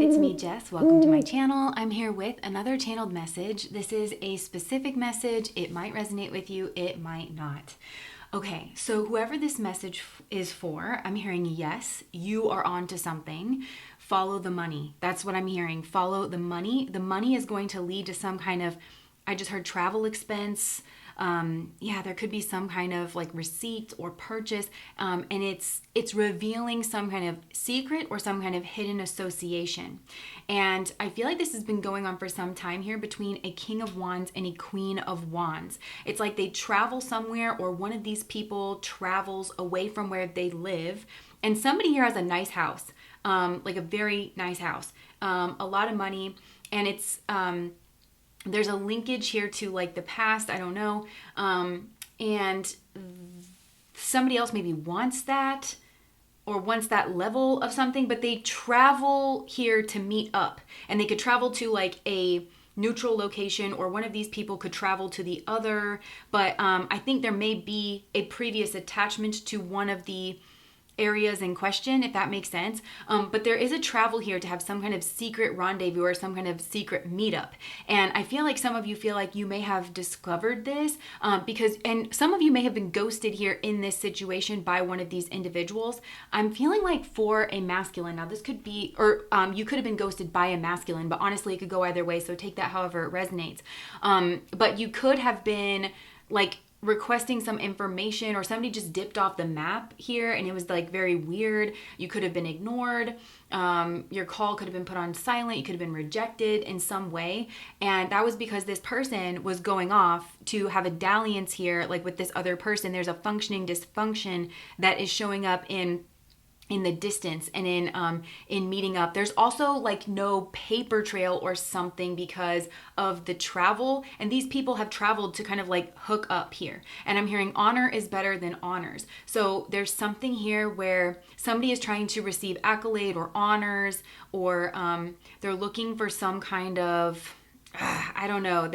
it's me, Jess. Welcome to my channel. I'm here with another channeled message. This is a specific message. It might resonate with you, it might not. Okay, so whoever this message is for, I'm hearing yes, you are on to something. Follow the money. That's what I'm hearing. Follow the money. The money is going to lead to some kind of, I just heard travel expense. There could be some kind of like receipt or purchase, and it's revealing some kind of secret or some kind of hidden association. And I feel like this has been going on for some time here between a King of Wands and a Queen of Wands. It's like they travel somewhere, or one of these people travels away from where they live, and somebody here has a nice house, like a very nice house, a lot of money, and it's there's a linkage here to like the past, I don't know, and somebody else maybe wants that or wants that level of something, but they travel here to meet up, and they could travel to like a neutral location, or one of these people could travel to the other, but I think there may be a previous attachment to one of the areas in question, if that makes sense. But there is a travel here to have some kind of secret rendezvous or some kind of secret meetup. And I feel like some of you feel like you may have discovered this and some of you may have been ghosted here in this situation by one of these individuals. I'm feeling like for a masculine, now this could be, or you could have been ghosted by a masculine, but honestly it could go either way. So take that however it resonates. But you could have been like requesting some information, or somebody just dipped off the map here and it was like very weird. You could have been ignored. Your call could have been put on silent. You could have been rejected in some way. And that was because this person was going off to have a dalliance here, like with this other person. There's a functioning dysfunction that is showing up in the distance and in meeting up. There's also like no paper trail or something because of the travel, and these people have traveled to kind of like hook up here. And I'm hearing honor is better than honors. So there's something here where somebody is trying to receive accolade or honors, or they're looking for some kind of I don't know,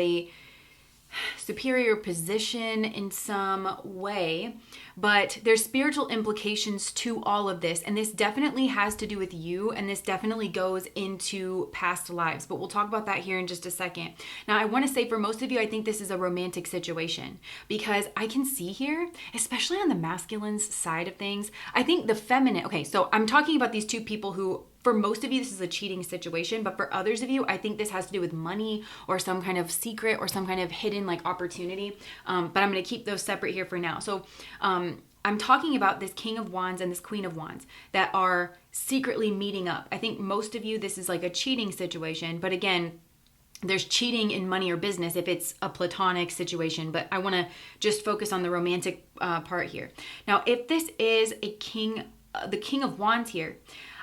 superior position in some way, but there's spiritual implications to all of this, and this definitely has to do with you, and this definitely goes into past lives, but we'll talk about that here in just a second. Now I want to say for most of you, I think this is a romantic situation, because I can see here, especially on the masculine's side of things, I think the feminine, okay, so I'm talking about these two people who, for most of you, this is a cheating situation, but for others of you, I think this has to do with money or some kind of secret or some kind of hidden like opportunity. But I'm going to keep those separate here for now. So I'm talking about this King of Wands and this Queen of Wands that are secretly meeting up. I think most of you, this is like a cheating situation, but again, there's cheating in money or business if it's a platonic situation, but I want to just focus on the romantic part here. Now, if this is a king, the King of Wands here,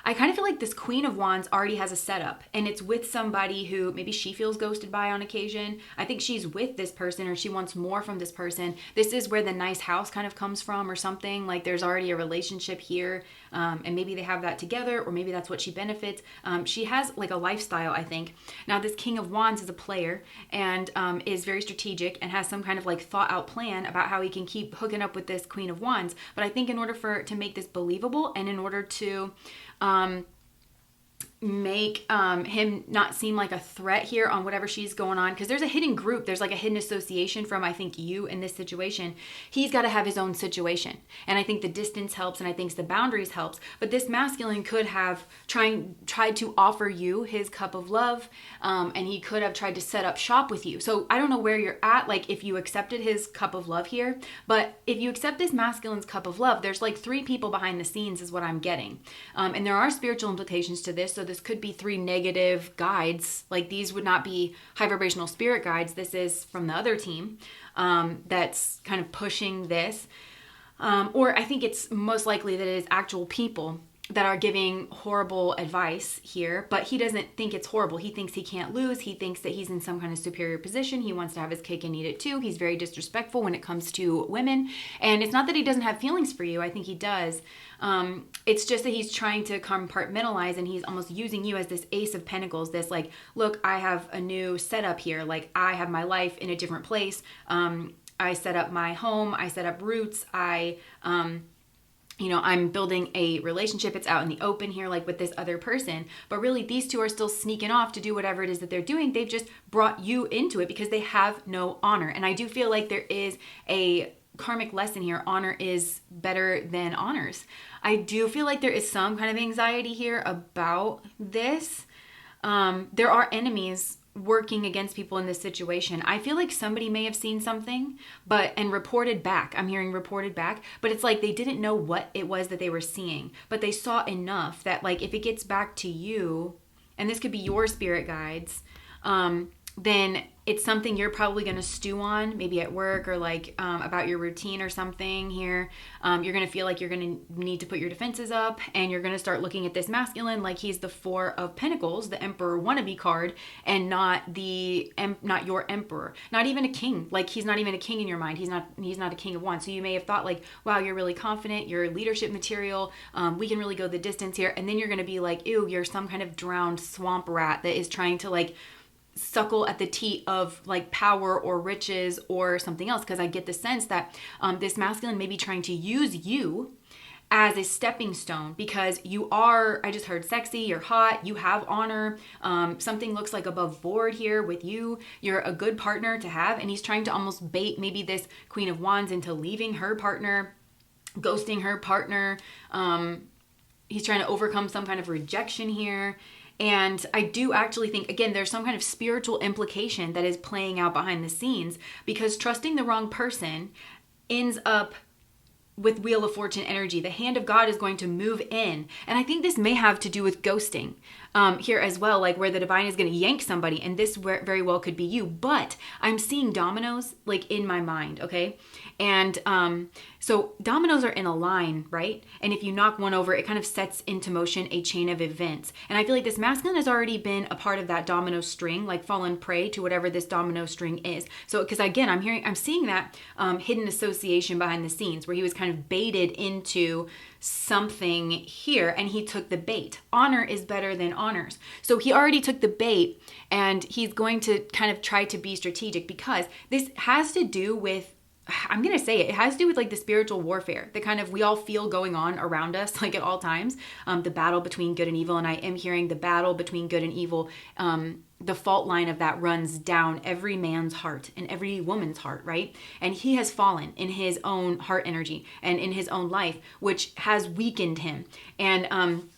I kind of feel like this Queen of Wands already has a setup, and it's with somebody who maybe she feels ghosted by on occasion. I think she's with this person, or she wants more from this person. This is where the nice house kind of comes from or something. Like there's already a relationship here, and maybe they have that together, or maybe that's what she benefits. She has like a lifestyle, I think. Now this King of Wands is a player and is very strategic and has some kind of like thought out plan about how he can keep hooking up with this Queen of Wands. But I think in order to make this believable, and in order to make him not seem like a threat here on whatever she's going on, because there's a hidden group, there's like a hidden association from, I think, you in this situation. He's got to have his own situation, and I think the distance helps, and I think the boundaries helps. But this masculine could have tried to offer you his cup of love, and he could have tried to set up shop with you. So I don't know where you're at, like if you accepted his cup of love here, but if you accept this masculine's cup of love, there's like three people behind the scenes is what I'm getting, and there are spiritual implications to this. So this could be three negative guides. Like these would not be high vibrational spirit guides. This is from the other team that's kind of pushing this. Or I think it's most likely that it is actual people that are giving horrible advice here, but he doesn't think it's horrible. He thinks he can't lose. He thinks that he's in some kind of superior position. He wants to have his cake and eat it too. He's very disrespectful when it comes to women. And it's not that he doesn't have feelings for you. I think he does. It's just that he's trying to compartmentalize, and he's almost using you as this Ace of Pentacles, this like, look, I have a new setup here. Like I have my life in a different place. I set up my home. I set up roots. I I'm building a relationship. It's out in the open here, like with this other person. But really, these two are still sneaking off to do whatever it is that they're doing. They've just brought you into it because they have no honor. And I do feel like there is a karmic lesson here. Honor is better than honors. I do feel like there is some kind of anxiety here about this. There are enemies working against people in this situation. I feel like somebody may have seen something and reported back. I'm hearing reported back, but it's like they didn't know what it was that they were seeing, but they saw enough that like if it gets back to you, and this could be your spirit guides, then it's something you're probably going to stew on, maybe at work or like about your routine or something here. You're going to feel like you're going to need to put your defenses up, and you're going to start looking at this masculine like he's the Four of Pentacles, the Emperor wannabe card, and not your emperor, not even a king. Like he's not even a king in your mind. He's not a king of wands. So you may have thought like, wow, you're really confident, you're leadership material, we can really go the distance here. And then you're going to be like, ew, you're some kind of drowned swamp rat that is trying to like suckle at the teat of like power or riches or something else. Because I get the sense that this masculine may be trying to use you as a stepping stone because you are, I just heard sexy, you're hot, you have honor, something looks like above board here with you, you're a good partner to have. And he's trying to almost bait maybe this Queen of Wands into leaving her partner, ghosting her partner. He's trying to overcome some kind of rejection here. And I do actually think, again, there's some kind of spiritual implication that is playing out behind the scenes because trusting the wrong person ends up with Wheel of Fortune energy. The hand of God is going to move in. And I think this may have to do with ghosting here as well, like where the divine is going to yank somebody. And this very well could be you. But I'm seeing dominoes like in my mind, okay? And so dominoes are in a line, right? And if you knock one over, it kind of sets into motion a chain of events. And I feel like this masculine has already been a part of that domino string, like fallen prey to whatever this domino string is. So, because again, I'm seeing that hidden association behind the scenes where he was kind of baited into something here and he took the bait. Honor is better than honors. So he already took the bait and he's going to kind of try to be strategic because this has to do with, I'm going to say it has to do with like the spiritual warfare that kind of we all feel going on around us, like at all times, the battle between good and evil. And I am hearing the battle between good and evil. The fault line of that runs down every man's heart and every woman's heart, right? And he has fallen in his own heart energy and in his own life, which has weakened him. And,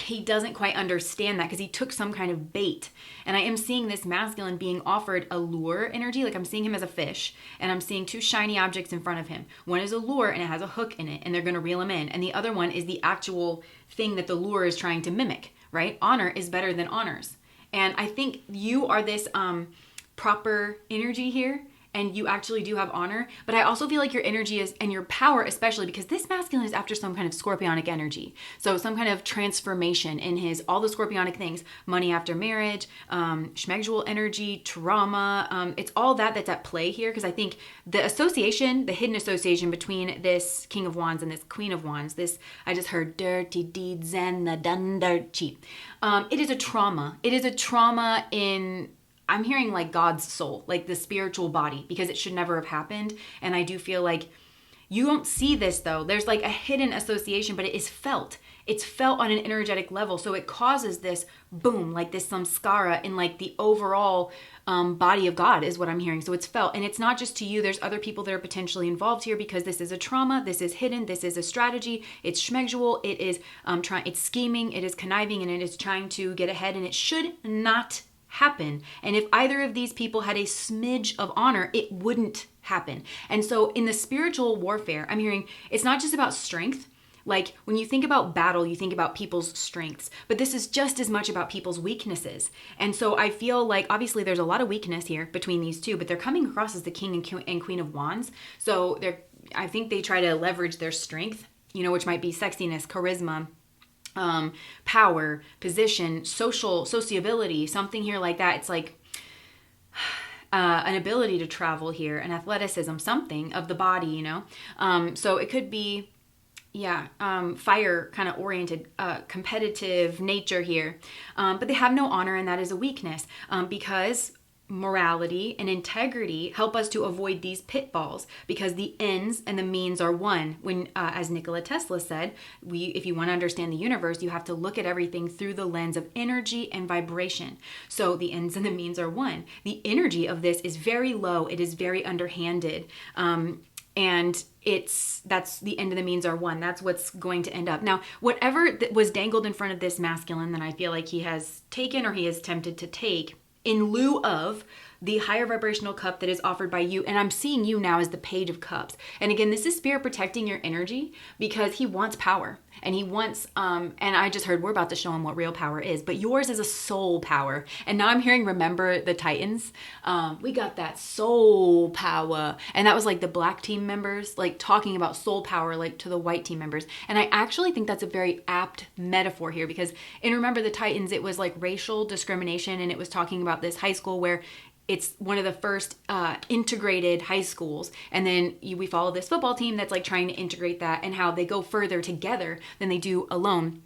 he doesn't quite understand that because he took some kind of bait. And I am seeing this masculine being offered a lure energy. Like I'm seeing him as a fish and I'm seeing two shiny objects in front of him. One is a lure and it has a hook in it and they're going to reel him in. And the other one is the actual thing that the lure is trying to mimic, right? Honor is better than honors. And I think you are this proper energy here. And you actually do have honor. But I also feel like your energy is, and your power especially, because this masculine is after some kind of scorpionic energy. So some kind of transformation in all the scorpionic things, money after marriage, schmegdual energy, trauma. It's all that's at play here. Because I think the hidden association between this King of Wands and this Queen of Wands, I just heard dirty deeds and the done dirt cheap. It is a trauma. It is a trauma in, I'm hearing like God's soul, like the spiritual body, because it should never have happened. And I do feel like you don't see this though. There's like a hidden association, but it is felt. It's felt on an energetic level. So it causes this boom, like this samskara in like the overall body of God is what I'm hearing. So it's felt. And it's not just to you. There's other people that are potentially involved here because this is a trauma. This is hidden. This is a strategy. It's schmegdual. It is it's scheming. It is conniving and it is trying to get ahead, and it should not happen. And if either of these people had a smidge of honor, it wouldn't happen. And so in the spiritual warfare, I'm hearing it's not just about strength. Like when you think about battle, you think about people's strengths, but this is just as much about people's weaknesses. And so I feel like obviously there's a lot of weakness here between these two, but they're coming across as the King and Queen of Wands. So I think they try to leverage their strength, which might be sexiness, charisma, power, position, sociability, something here like that. It's like an ability to travel here, an athleticism, something of the body, so it could be fire kind of oriented, competitive nature here, but they have no honor, and that is a weakness, because morality and integrity help us to avoid these pitfalls, because the ends and the means are one. When, as Nikola Tesla said, if you want to understand the universe, you have to look at everything through the lens of energy and vibration. So the ends and the means are one. The energy of this is very low. It is very underhanded. And that's the end of the means are one. That's what's going to end up. Now, whatever was dangled in front of this masculine that I feel like he has taken or he is tempted to take, in lieu of the higher vibrational cup that is offered by you. And I'm seeing you now as the Page of Cups. And again, this is Spirit protecting your energy, because he wants power. And he wants, and I just heard we're about to show him what real power is, but yours is a soul power. And now I'm hearing, remember the Titans? We got that soul power. And that was like the black team members, like talking about soul power, like to the white team members. And I actually think that's a very apt metaphor here, because in Remember the Titans, it was like racial discrimination. And it was talking about this high school where it's one of the first integrated high schools. And then we follow this football team that's like trying to integrate that, and how they go further together than they do alone.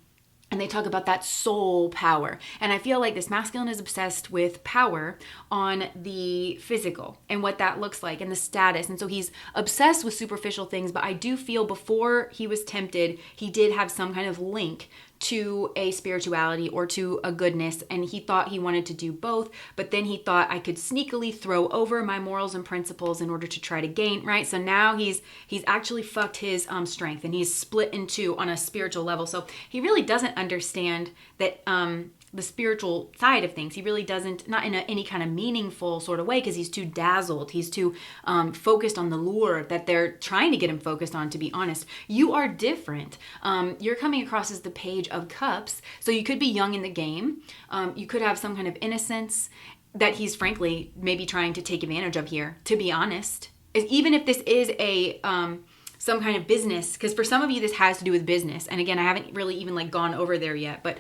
And they talk about that soul power. And I feel like this masculine is obsessed with power on the physical and what that looks like and the status. And so he's obsessed with superficial things. But I do feel before he was tempted, he did have some kind of link to a spirituality or to a goodness, and he thought he wanted to do both, but then he thought I could sneakily throw over my morals and principles in order to try to gain, right? So now he's actually fucked his strength, and he's split in two on a spiritual level. So he really doesn't understand that the spiritual side of things. He really doesn't, not in any kind of meaningful sort of way, because he's too dazzled. He's too focused on the lure that they're trying to get him focused on, to be honest. You are different. You're coming across as the Page of Cups. So you could be young in the game. You could have some kind of innocence that he's frankly maybe trying to take advantage of here, to be honest. Even if this is a some kind of business, because for some of you this has to do with business, and again I haven't really even like gone over there yet, but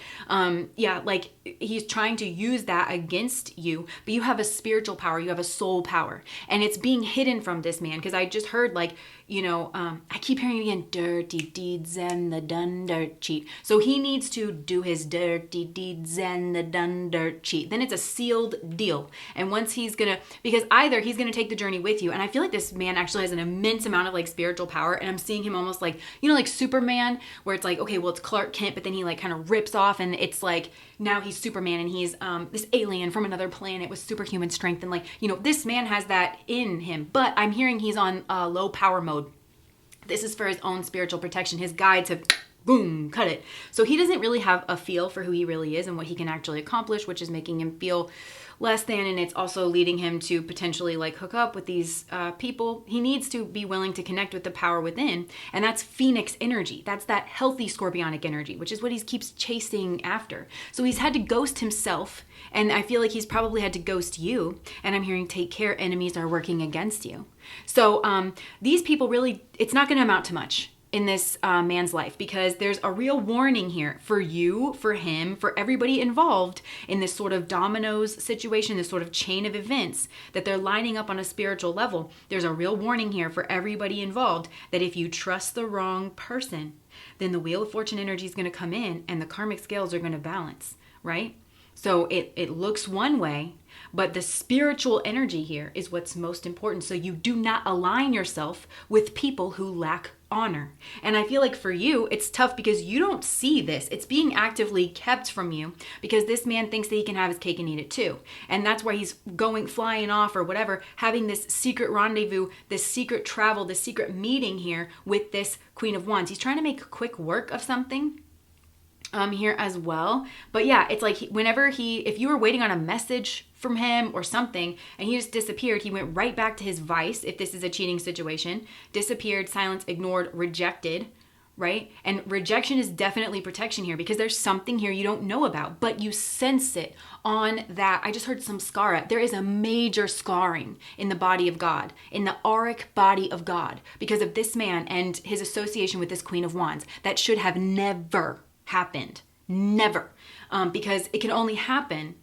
yeah, like he's trying to use that against you. But you have a spiritual power, you have a soul power, and it's being hidden from this man, because I just heard like, you know, I keep hearing it again, dirty deeds and the done dirt cheat. So he needs to do his dirty deeds and the done dirt cheat. Then it's a sealed deal. And once he's gonna, because either he's gonna take the journey with you, and I feel like this man actually has an immense amount of like spiritual power, and I'm seeing him almost like, you know, like Superman, where it's like, okay, well it's Clark Kent, but then he like kind of rips off, and it's like now he's Superman, and he's this alien from another planet with superhuman strength, and like, you know, this man has that in him. But I'm hearing he's on low power mode. This is for his own spiritual protection. His guides have, boom, cut it. So he doesn't really have a feel for who he really is and what he can actually accomplish, which is making him feel less than, and it's also leading him to potentially like hook up with these people. He needs to be willing to connect with the power within, and that's Phoenix energy. That's that healthy scorpionic energy, which is what he keeps chasing after. So he's had to ghost himself, and I feel like he's probably had to ghost you, and I'm hearing take care, enemies are working against you. So these people really, it's not going to amount to much in this man's life, because there's a real warning here for you, for him, for everybody involved in this sort of dominoes situation, this sort of chain of events that they're lining up on a spiritual level. There's a real warning here for everybody involved that if you trust the wrong person, then the Wheel of Fortune energy is going to come in and the karmic scales are going to balance, right? So it looks one way, but the spiritual energy here is what's most important. So you do not align yourself with people who lack honor. And I feel like for you, it's tough because you don't see this. It's being actively kept from you because this man thinks that he can have his cake and eat it too. And that's why he's flying off or whatever, having this secret rendezvous, this secret travel, this secret meeting here with this Queen of Wands. He's trying to make quick work of something here as well. But yeah, it's like whenever if you were waiting on a message from him or something and he just disappeared, he went right back to his vice. If this is a cheating situation, disappeared, silenced, ignored, rejected, right? And rejection is definitely protection here because there's something here you don't know about, but you sense it on that. I just heard some scar. There is a major scarring in the body of God, in the auric body of God, because of this man and his association with this Queen of Wands. That should have never happened. Never. Because it can only happen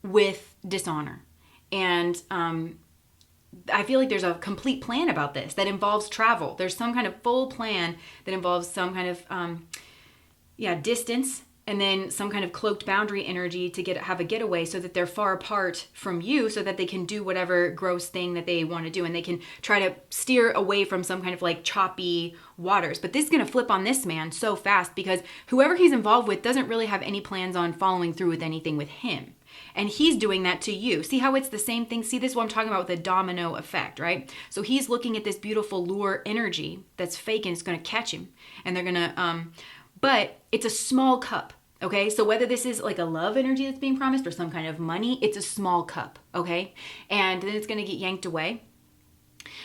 with dishonor. And I feel like there's a complete plan about this that involves travel. There's some kind of full plan that involves some kind of distance and then some kind of cloaked boundary energy to have a getaway so that they're far apart from you so that they can do whatever gross thing that they want to do, and they can try to steer away from some kind of like choppy waters. But this is going to flip on this man so fast because whoever he's involved with doesn't really have any plans on following through with anything with him. And he's doing that to you. See how it's the same thing? See, this is what I'm talking about with the domino effect, right? So he's looking at this beautiful lure energy that's fake and it's going to catch him. And they're going to, but it's a small cup, okay? So whether this is like a love energy that's being promised or some kind of money, it's a small cup, okay? And then it's going to get yanked away.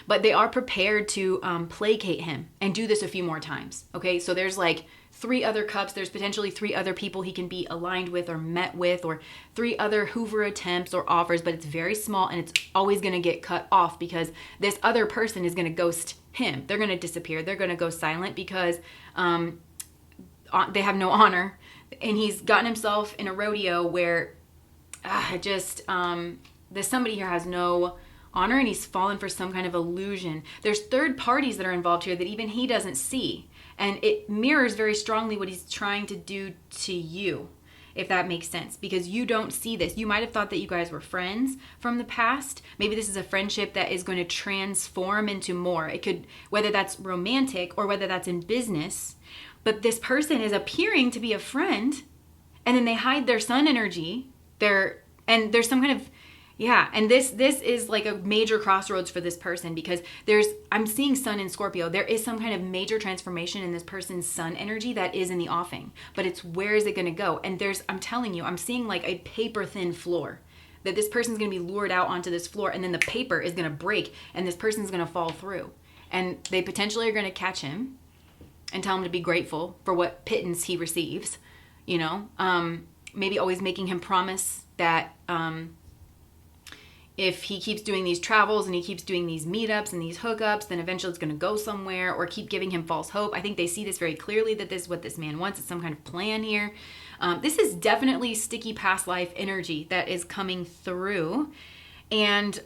But they are prepared to placate him and do this a few more times, okay? So there's like 3 other cups. There's potentially 3 other people he can be aligned with or met with, or 3 other Hoover attempts or offers, but it's very small and it's always going to get cut off because this other person is going to ghost him. They're going to disappear. They're going to go silent because they have no honor. And he's gotten himself in a rodeo where there's somebody here has no honor and he's fallen for some kind of illusion. There's third parties that are involved here that even he doesn't see. And it mirrors very strongly what he's trying to do to you, if that makes sense, because you don't see this. You might have thought that you guys were friends from the past. Maybe this is a friendship that is going to transform into more. It could, whether that's romantic or whether that's in business, but this person is appearing to be a friend and then they hide their sun energy. And there's some kind of, and this is like a major crossroads for this person because I'm seeing sun in Scorpio. There is some kind of major transformation in this person's sun energy that is in the offing, but it's where is it going to go? And I'm telling you, I'm seeing like a paper thin floor that this person's going to be lured out onto this floor and then the paper is going to break and this person's going to fall through and they potentially are going to catch him and tell him to be grateful for what pittance he receives, maybe always making him promise that, if he keeps doing these travels and he keeps doing these meetups and these hookups, then eventually it's going to go somewhere, or keep giving him false hope. I think they see this very clearly, that this is what this man wants. It's some kind of plan here. This is definitely sticky past life energy that is coming through. And,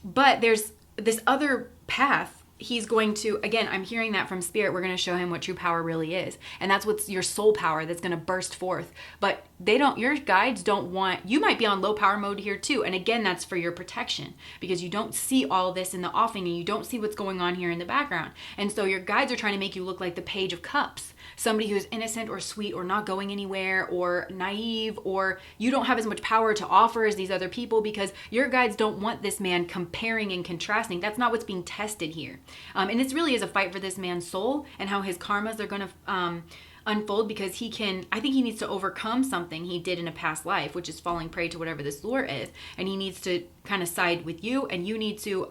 but there's this other path. He's going to, again, I'm hearing that from spirit. We're going to show him what true power really is. And that's what's your soul power that's going to burst forth. But your guides don't want, you might be on low power mode here too. And again, that's for your protection because you don't see all this in the offing and you don't see what's going on here in the background. And so your guides are trying to make you look like the Page of Cups. Somebody who's innocent or sweet or not going anywhere or naive, or you don't have as much power to offer as these other people because your guides don't want this man comparing and contrasting. That's not what's being tested here. And this really is a fight for this man's soul and how his karmas are going to unfold because I think he needs to overcome something he did in a past life, which is falling prey to whatever this lure is. And he needs to kind of side with you, and you need to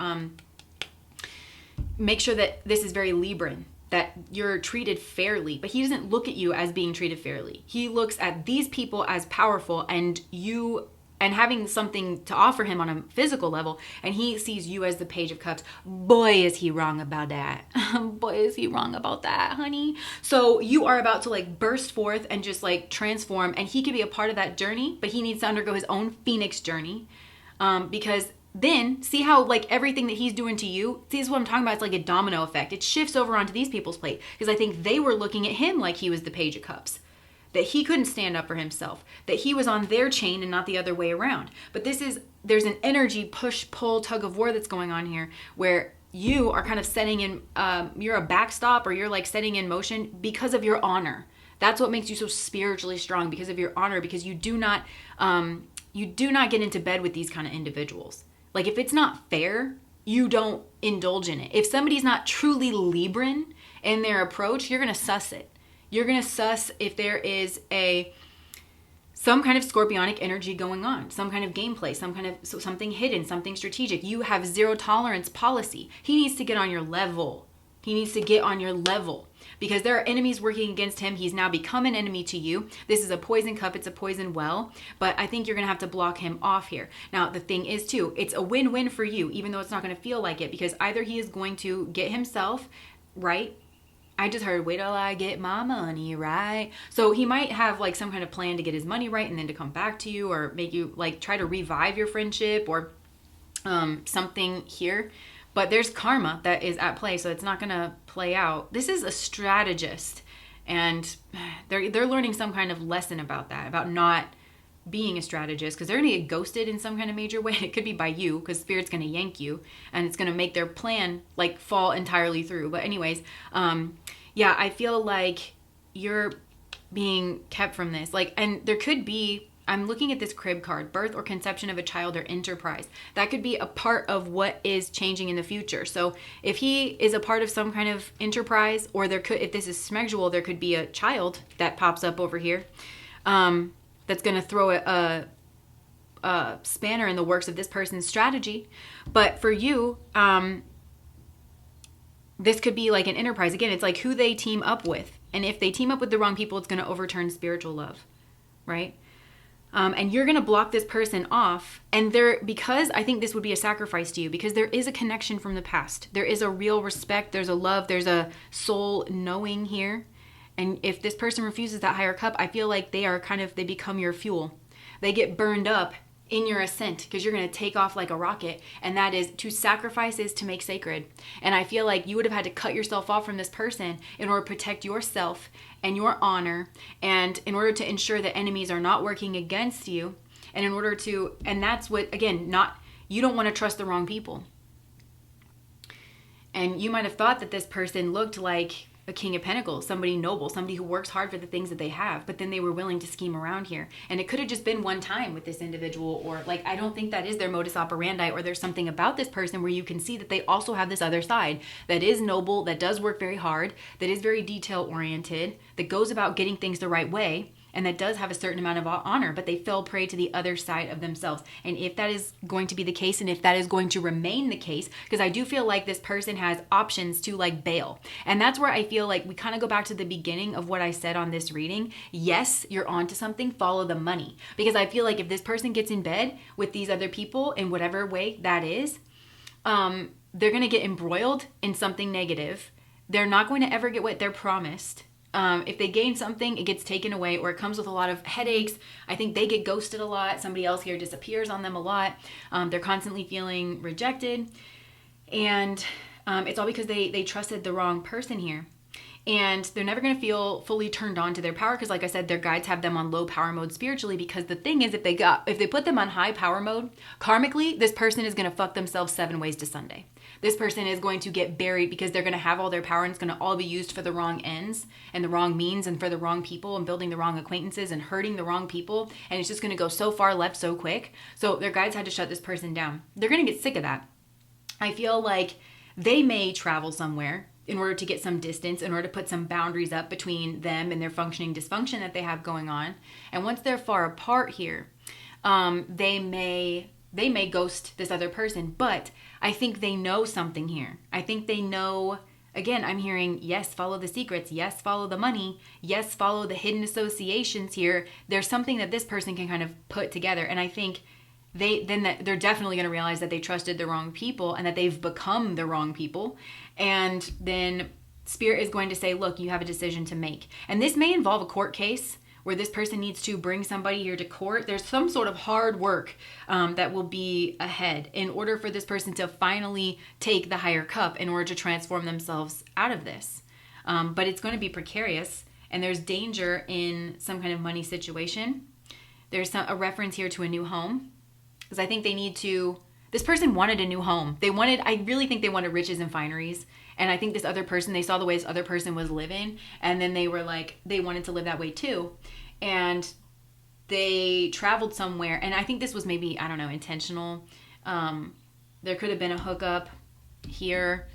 make sure that this is very Libran, that you're treated fairly. But he doesn't look at you as being treated fairly. He looks at these people as powerful and having something to offer him on a physical level, and he sees you as the Page of Cups. Boy, is he wrong about that. Boy, is he wrong about that, honey. So you are about to like burst forth and just like transform, and he could be a part of that journey, but he needs to undergo his own Phoenix journey because then see how like everything that he's doing to you, see, this is what I'm talking about. It's like a domino effect. It shifts over onto these people's plate because I think they were looking at him like he was the Page of Cups, that he couldn't stand up for himself, that he was on their chain and not the other way around. But there's an energy push, pull, tug of war that's going on here where you are kind of setting in, you're a backstop, or you're like setting in motion because of your honor. That's what makes you so spiritually strong, because of your honor, because you do not get into bed with these kind of individuals. Like if it's not fair, you don't indulge in it. If somebody's not truly Libran in their approach, you're going to suss it. You're going to suss if there is some kind of scorpionic energy going on, some kind of gameplay, something hidden, something strategic. You have zero tolerance policy. He needs to get on your level. Because there are enemies working against him. He's now become an enemy to you. This is a poison cup. It's a poison well. But I think you're going to have to block him off here. Now, the thing is, too, it's a win-win for you, even though it's not going to feel like it, because either he is going to get himself right. I just heard, wait till I get my money right. So he might have like some kind of plan to get his money right and then to come back to you, or make you like try to revive your friendship, or something here. But there's karma that is at play, so it's not going to play out. This is a strategist, And they're learning some kind of lesson about that, about not being a strategist, because they're going to get ghosted in some kind of major way. It could be by you, because Spirit's going to yank you, and it's going to make their plan like fall entirely through. But anyways, yeah, I feel like you're being kept from this. Like, and there could be, I'm looking at this crib card, birth or conception of a child or enterprise. That could be a part of what is changing in the future. So if he is a part of some kind of enterprise, or there could, if this is smexual, there could be a child that pops up over here. That's going to throw a spanner in the works of this person's strategy. But for you, this could be like an enterprise. Again, it's like who they team up with. And if they team up with the wrong people, it's going to overturn spiritual love, right? And you're going to block this person off. And because I think this would be a sacrifice to you, because there is a connection from the past. There is a real respect. There's a love. There's a soul knowing here. And if this person refuses that higher cup, I feel like they become your fuel. They get burned up in your ascent, because you're going to take off like a rocket. And that is, to sacrifice is to make sacred. And I feel like you would have had to cut yourself off from this person in order to protect yourself and your honor, and in order to ensure that enemies are not working against you. And in order to, and that's what, again, you don't want to trust the wrong people. And you might have thought that this person looked like a King of Pentacles, somebody noble, somebody who works hard for the things that they have, but then they were willing to scheme around here. And it could have just been one time with this individual, or like, I don't think that is their modus operandi, or there's something about this person where you can see that they also have this other side that is noble, that does work very hard, that is very detail oriented, that goes about getting things the right way, and that does have a certain amount of honor, but they fell prey to the other side of themselves. And if that is going to be the case, and if that is going to remain the case, because I do feel like this person has options to like bail. And that's where I feel like we kind of go back to the beginning of what I said on this reading. Yes, you're onto something, follow the money. Because I feel like if this person gets in bed with these other people in whatever way that is, they're going to get embroiled in something negative. They're not going to ever get what they're promised. If they gain something, it gets taken away, or it comes with a lot of headaches. I think they get ghosted a lot. Somebody else here disappears on them a lot. They're constantly feeling rejected. And it's all because they trusted the wrong person here. And they're never going to feel fully turned on to their power, because like I said, their guides have them on low power mode spiritually, because the thing is, if they put them on high power mode, karmically, this person is going to fuck themselves 7 ways to Sunday. This person is going to get buried, because they're going to have all their power and it's going to all be used for the wrong ends and the wrong means and for the wrong people and building the wrong acquaintances and hurting the wrong people. And it's just going to go so far left so quick. So their guides had to shut this person down. They're going to get sick of that. I feel like they may travel somewhere in order to get some distance, in order to put some boundaries up between them and their functioning dysfunction that they have going on. And once they're far apart here, they may ghost this other person, but I think they know something here. I think they know, again, I'm hearing, yes, follow the secrets. Yes, follow the money. Yes, follow the hidden associations here. There's something that this person can kind of put together. And I think they're definitely going to realize that they trusted the wrong people and that they've become the wrong people. And then Spirit is going to say, look, you have a decision to make. And this may involve a court case where this person needs to bring somebody here to court. There's some sort of hard work that will be ahead in order for this person to finally take the higher cup in order to transform themselves out of this. But it's going to be precarious, and there's danger in some kind of money situation. There's a reference here to a new home, because I think this person wanted a new home. I really think they wanted riches and fineries. And I think this other person, they saw the way this other person was living, and then they were like, they wanted to live that way too. And they traveled somewhere, and I think this was maybe, I don't know, intentional. There could have been a hookup here.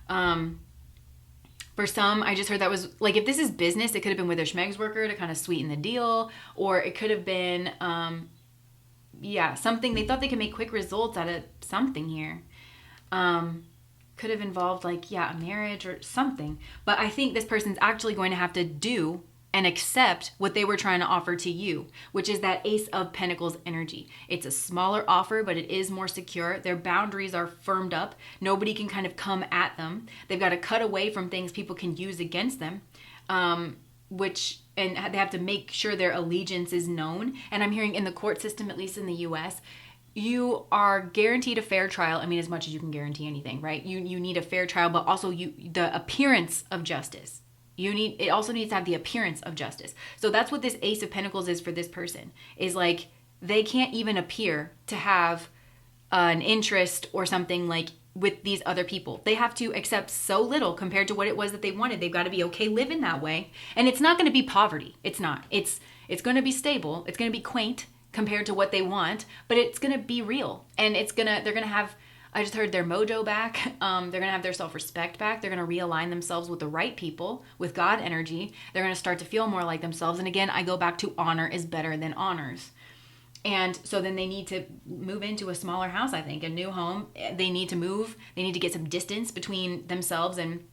For some, I just heard that was, like, if this is business, it could have been with their schmegs worker to kind of sweeten the deal, or it could have been, something, they thought they could make quick results out of something here. Could have involved a marriage or something. But I think this person's actually going to have to do and accept what they were trying to offer to you, which is that Ace of Pentacles energy. It's a smaller offer, but it is more secure. Their boundaries are firmed up. Nobody can kind of come at them. They've got to cut away from things people can use against them, and they have to make sure their allegiance is known. And I'm hearing in the court system, at least in the US, you are guaranteed a fair trial. I mean, as much as you can guarantee anything, right? You need a fair trial, but also the appearance of justice. it also needs to have the appearance of justice. So that's what this Ace of Pentacles is for this person, is like they can't even appear to have an interest or something like with these other people. They have to accept so little compared to what it was that they wanted. They've got to be okay living that way. And it's not going to be poverty. It's not. It's going to be stable. It's going to be quaint compared to what they want, but it's going to be real. And they're going to have, I just heard, their mojo back. They're going to have their self-respect back. They're going to realign themselves with the right people, with God energy. They're going to start to feel more like themselves. And again, I go back to honor is better than honors. And so then they need to move into a smaller house, I think, a new home. They need to move. They need to get some distance between themselves and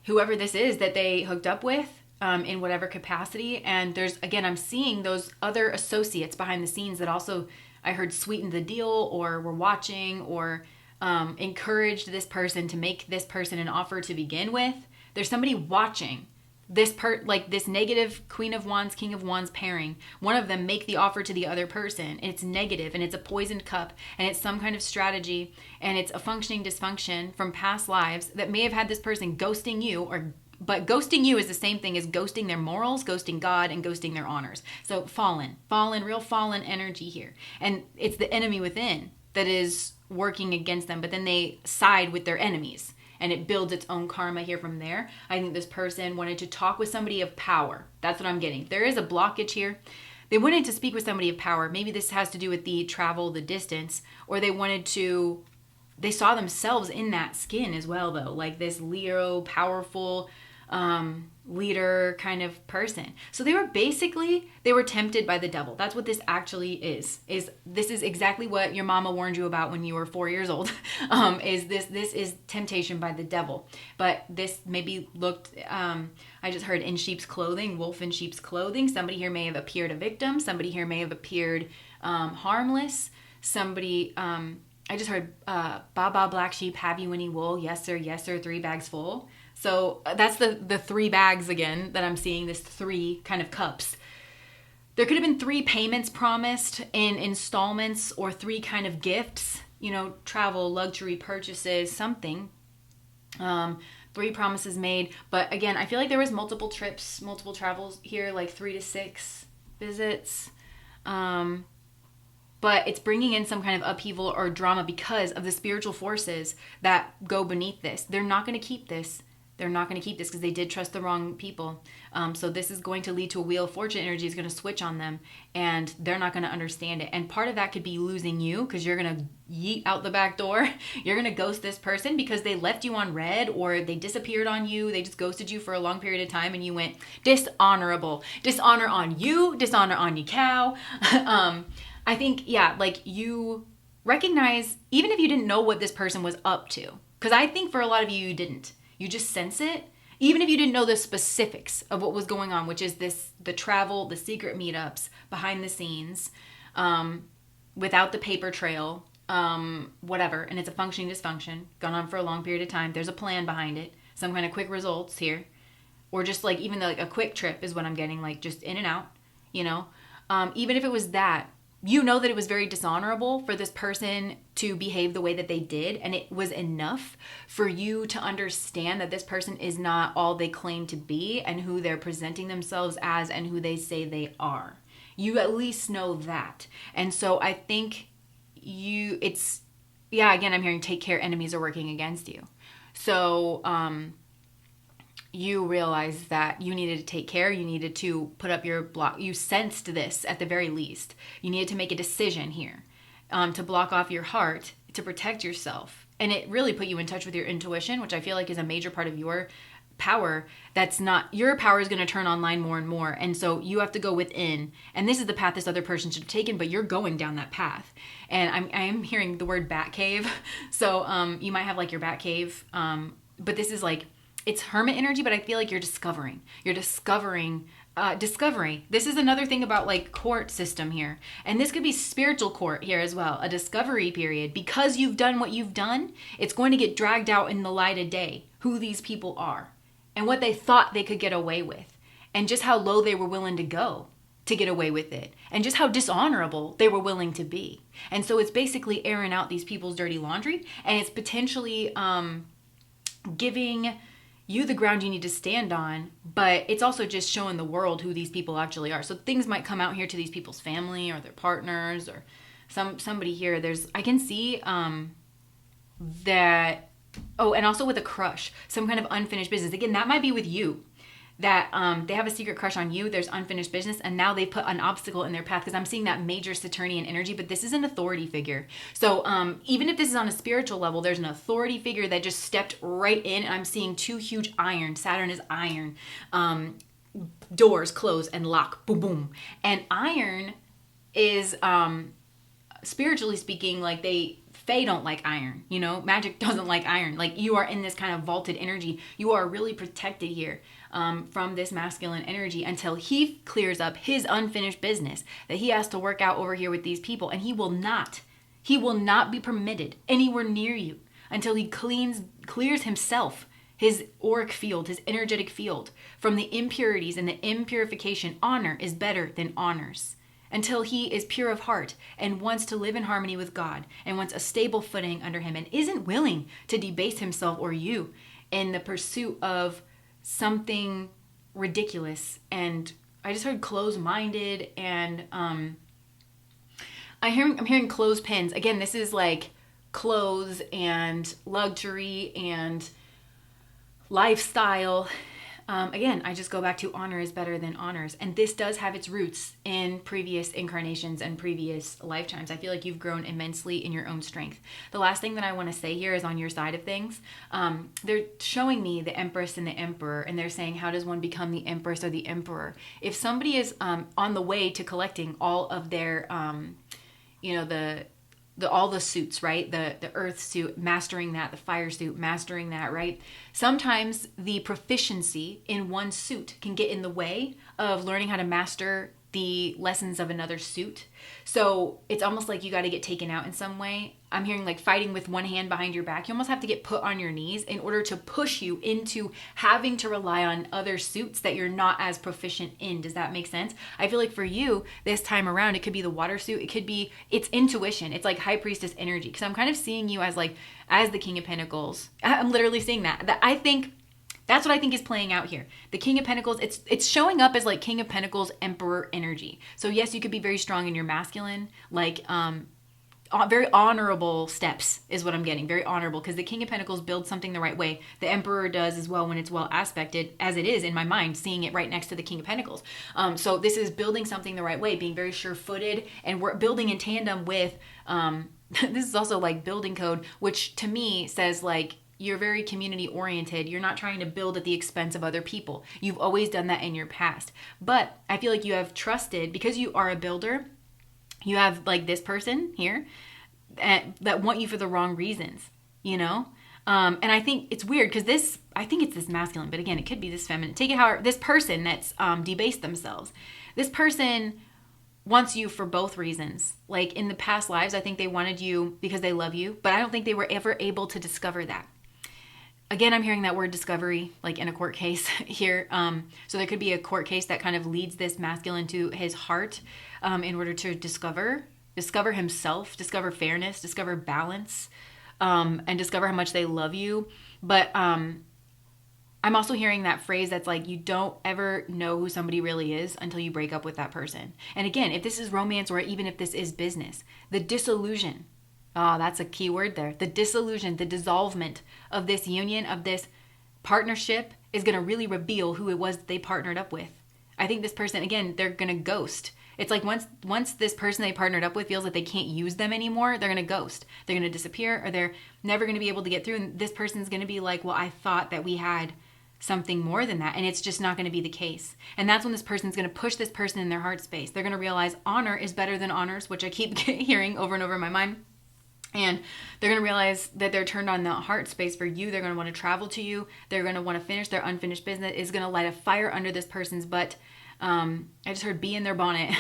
whoever this is that they hooked up with in whatever capacity. And I'm seeing those other associates behind the scenes that also, I heard, sweetened the deal or were watching or encouraged this person to make this person an offer to begin with. There's somebody watching this this negative Queen of Wands, King of Wands pairing, one of them make the offer to the other person, and it's negative, and it's a poisoned cup, and it's some kind of strategy, and it's a functioning dysfunction from past lives that may have had this person ghosting you, but ghosting you is the same thing as ghosting their morals, ghosting God, and ghosting their honors. So real fallen energy here. And it's the enemy within that is working against them, but then they side with their enemies. And it builds its own karma here from there. I think this person wanted to talk with somebody of power. That's what I'm getting. There is a blockage here. They wanted to speak with somebody of power. Maybe this has to do with the travel, the distance, or they saw themselves in that skin as well, though, like this Leo, powerful leader kind of person. So they were tempted by the devil. That's what this actually is this is exactly what your mama warned you about when you were 4 years old. This is temptation by the devil. But this maybe looked, I just heard in sheep's clothing, wolf in sheep's clothing. Somebody here may have appeared a victim. Somebody here may have appeared harmless. Somebody, I just heard, Baba black sheep, have you any wool? Yes sir, 3 bags full. So that's the 3 bags again that I'm seeing, this 3 kind of cups. There could have been 3 payments promised in installments or 3 kind of gifts, travel, luxury purchases, something. 3 promises made. But again, I feel like there was multiple trips, multiple travels here, like 3 to 6 visits. But it's bringing in some kind of upheaval or drama because of the spiritual forces that go beneath this. They're not going to keep this. They're not going to keep this because they did trust the wrong people. So this is going to lead to a wheel of fortune energy is going to switch on them, and they're not going to understand it. And part of that could be losing you because you're going to yeet out the back door. You're going to ghost this person because they left you on red or they disappeared on you. They just ghosted you for a long period of time and you went dishonorable. Dishonor on you, dishonor on you cow. I think, like you recognize, even if you didn't know what this person was up to, because I think for a lot of you, you didn't. You just sense it. Even if you didn't know the specifics of what was going on, which is the travel, the secret meetups, behind the scenes, without the paper trail, whatever. And it's a functioning dysfunction, gone on for a long period of time. There's a plan behind it. Some kind of quick results here. Or just like even like a quick trip is what I'm getting, like just in and out, even if it was that, that it was very dishonorable for this person to behave the way that they did. And it was enough for you to understand that this person is not all they claim to be and who they're presenting themselves as and who they say they are. You at least know that. And so I think again, I'm hearing take care, enemies are working against you. So, you realized that you needed to take care. You needed to put up your block. You sensed this at the very least. You needed to make a decision here to block off your heart to protect yourself. And it really put you in touch with your intuition, which I feel like is a major part of your power. Your power is going to turn online more and more. And so you have to go within. And this is the path this other person should have taken, but you're going down that path. And I'm hearing the word bat cave. So you might have like your bat cave. But this is like, it's hermit energy, but I feel like you're discovering. Discovery. This is another thing about like court system here. And this could be spiritual court here as well. A discovery period. Because you've done what you've done, it's going to get dragged out in the light of day. Who these people are. And what they thought they could get away with. And just how low they were willing to go to get away with it. And just how dishonorable they were willing to be. And so it's basically airing out these people's dirty laundry. And it's potentially giving you the ground you need to stand on, but it's also just showing the world who these people actually are. So things might come out here to these people's family or their partners or somebody here. I can see that, oh, and also with a crush, some kind of unfinished business. Again, that might be with you, that they have a secret crush on you, there's unfinished business, and now they put an obstacle in their path, because I'm seeing that major Saturnian energy, but this is an authority figure. So even if this is on a spiritual level, there's an authority figure that just stepped right in, and I'm seeing two huge iron. Saturn is iron. Doors close and lock, boom, boom. And iron is, spiritually speaking, like Fae don't like iron, magic doesn't like iron. Like, you are in this kind of vaulted energy. You are really protected here from this masculine energy until he clears up his unfinished business that he has to work out over here with these people. And he will not be permitted anywhere near you until he clears himself, his auric field, his energetic field, from the impurities and the impurification. Honor is better than honors. Until he is pure of heart and wants to live in harmony with God and wants a stable footing under him and isn't willing to debase himself or you in the pursuit of something ridiculous. And I just heard closed-minded, and I'm hearing clothespins. Again, this is like clothes and luxury and lifestyle. Again, I just go back to honor is better than honors. And this does have its roots in previous incarnations and previous lifetimes. I feel like you've grown immensely in your own strength. The last thing that I want to say here is on your side of things. They're showing me the Empress and the Emperor, and they're saying, how does one become the Empress or the Emperor? If somebody is on the way to collecting all of their, all the suits, right? The earth suit, mastering that, the fire suit, mastering that, right? Sometimes the proficiency in one suit can get in the way of learning how to master the lessons of another suit. So it's almost like you got to get taken out in some way. I'm hearing like fighting with one hand behind your back. You almost have to get put on your knees in order to push you into having to rely on other suits that you're not as proficient in. Does that make sense? I feel like for you this time around, it could be the water suit. It could be, it's intuition. It's like high priestess energy. Because I'm kind of seeing you as the King of Pentacles. I'm literally seeing that. I think that's what I think is playing out here. The King of Pentacles, it's showing up as like King of Pentacles, Emperor energy. So yes, you could be very strong in your masculine, like very honorable steps is what I'm getting. Very honorable, because the King of Pentacles builds something the right way. The Emperor does as well when it's well aspected, as it is in my mind, seeing it right next to the King of Pentacles. So this is building something the right way, being very sure-footed, and we're building in tandem with, this is also like building code, which to me says like, you're very community oriented. You're not trying to build at the expense of other people. You've always done that in your past. But I feel like you have trusted, because you are a builder, you have like this person here that want you for the wrong reasons, And I think it's weird because I think it's this masculine, but again, it could be this feminine. Take it however, this person that's debased themselves. This person wants you for both reasons. Like in the past lives, I think they wanted you because they love you, but I don't think they were ever able to discover that. Again, I'm hearing that word discovery, like in a court case here. So there could be a court case that kind of leads this masculine to his heart in order to discover himself, discover fairness, discover balance, and discover how much they love you. But I'm also hearing that phrase that's like, you don't ever know who somebody really is until you break up with that person. And again, if this is romance or even if this is business, the disillusion. Oh, that's a key word there. The disillusion, the dissolvement of this union, of this partnership is going to really reveal who it was that they partnered up with. I think this person, again, they're going to ghost. It's like once this person they partnered up with feels that they can't use them anymore, they're going to ghost. They're going to disappear, or they're never going to be able to get through. And this person's going to be like, well, I thought that we had something more than that. And it's just not going to be the case. And that's when this person's going to push this person in their heart space. They're going to realize honor is better than honors, which I keep hearing over and over in my mind. And they're going to realize that they're turned on the heart space for you. They're going to want to travel to you. They're going to want to finish their unfinished business. Is going to light a fire under this person's butt. I just heard bee in their bonnet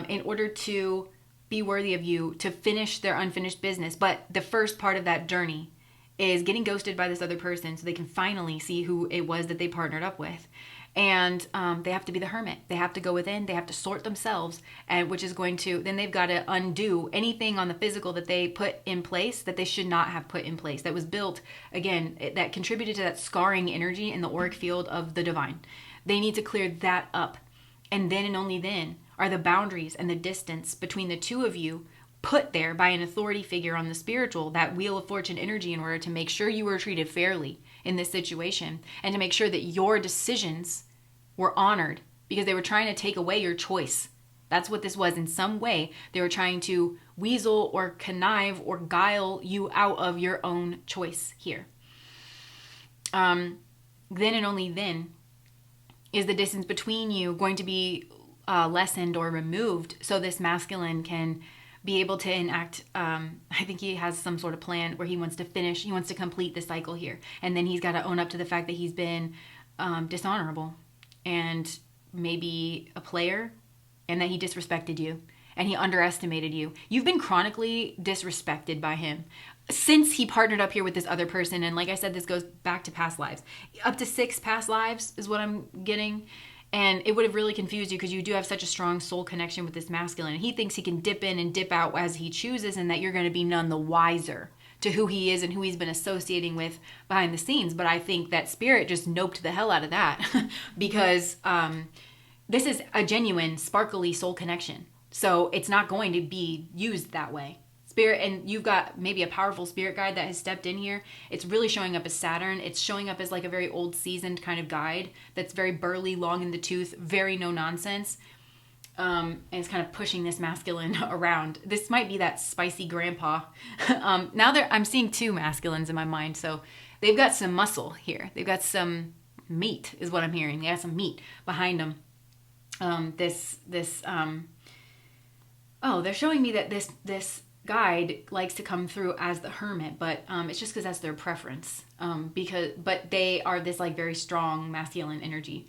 in order to be worthy of you, to finish their unfinished business. But the first part of that journey is getting ghosted by this other person so they can finally see who it was that they partnered up with. And they have to be the hermit. They have to go within. They have to sort themselves, and which is going to, then they've got to undo anything on the physical that they put in place that they should not have put in place. That was built, again, that contributed to that scarring energy in the auric field of the divine. They need to clear that up. And then and only then are the boundaries and the distance between the two of you put there by an authority figure on the spiritual, that wheel of fortune energy, in order to make sure you were treated fairly in this situation, and to make sure that your decisions were honored, because they were trying to take away your choice. That's what this was. In some way, they were trying to weasel or connive or guile you out of your own choice here. Then and only then is the distance between you going to be lessened or removed, so this masculine can be able to enact, I think he has some sort of plan where he wants to complete the cycle here. And then he's got to own up to the fact that he's been dishonorable and maybe a player, and that he disrespected you and he underestimated you. You've been chronically disrespected by him since he partnered up here with this other person. And like I said, this goes back to past lives. Up to 6 past lives is what I'm getting. And it would have really confused you, because you do have such a strong soul connection with this masculine. He thinks he can dip in and dip out as he chooses, and that you're going to be none the wiser to who he is and who he's been associating with behind the scenes. But I think that spirit just noped the hell out of that because this is a genuine, sparkly soul connection. So it's not going to be used that way. Spirit, and you've got maybe a powerful spirit guide that has stepped in here. It's really showing up as Saturn. It's showing up as like a very old, seasoned kind of guide that's very burly, long in the tooth, very no nonsense. And it's kind of pushing this masculine around. This might be that spicy grandpa. I'm seeing 2 masculines in my mind. So they've got some muscle here. They've got some meat is what I'm hearing. They got some meat behind them. They're showing me that this guide likes to come through as the hermit, but it's just because that's their preference. But they are this like very strong masculine energy.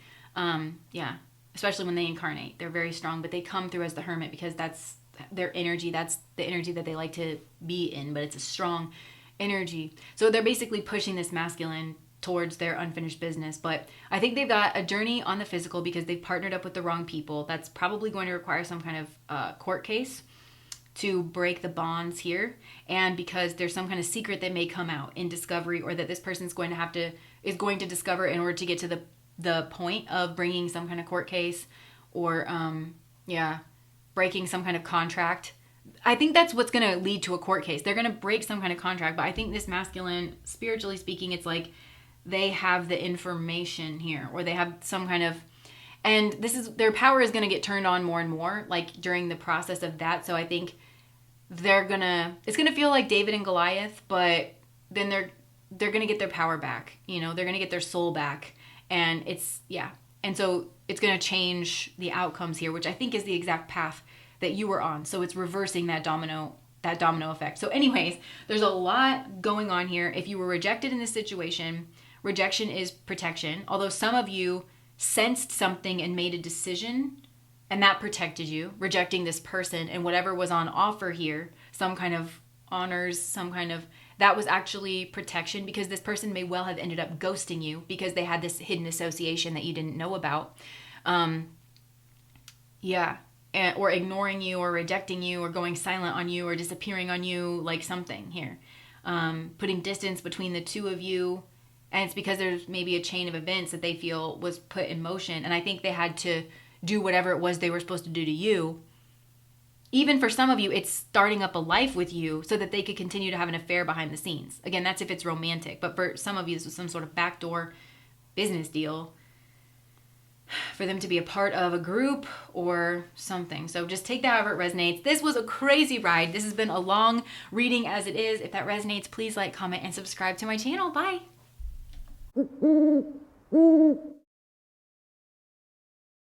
Especially when they incarnate, they're very strong, but they come through as the hermit because that's their energy. That's the energy that they like to be in, but it's a strong energy. So they're basically pushing this masculine towards their unfinished business. But I think they've got a journey on the physical because they've partnered up with the wrong people. That's probably going to require some kind of court case to break the bonds here, and because there's some kind of secret that may come out in discovery, or that this person's going to discover in order to get to the point of bringing some kind of court case, or breaking some kind of contract. I think that's what's going to lead to a court case. They're going to break some kind of contract, but I think this masculine, spiritually speaking, it's like they have the information here, or they have some kind of, and their power is going to get turned on more and more like during the process of that. So I think it's going to feel like David and Goliath, but then they're going to get their power back. They're going to get their soul back. And and so it's going to change the outcomes here, which I think is the exact path that you were on. So it's reversing that domino effect. So anyways, there's a lot going on here. If you were rejected in this situation, rejection is protection. Although some of you sensed something and made a decision, and that protected you, rejecting this person and whatever was on offer here, some kind of honors, that was actually protection, because this person may well have ended up ghosting you because they had this hidden association that you didn't know about. Or ignoring you, or rejecting you, or going silent on you, or disappearing on you, like something here. Putting distance between the two of you. And it's because there's maybe a chain of events that they feel was put in motion. And I think they had to do whatever it was they were supposed to do to you. Even for some of you, it's starting up a life with you so that they could continue to have an affair behind the scenes. Again, that's if it's romantic. But for some of you, this was some sort of backdoor business deal for them to be a part of a group or something. So just take that however it resonates. This was a crazy ride. This has been a long reading as it is. If that resonates, please like, comment, and subscribe to my channel. Bye.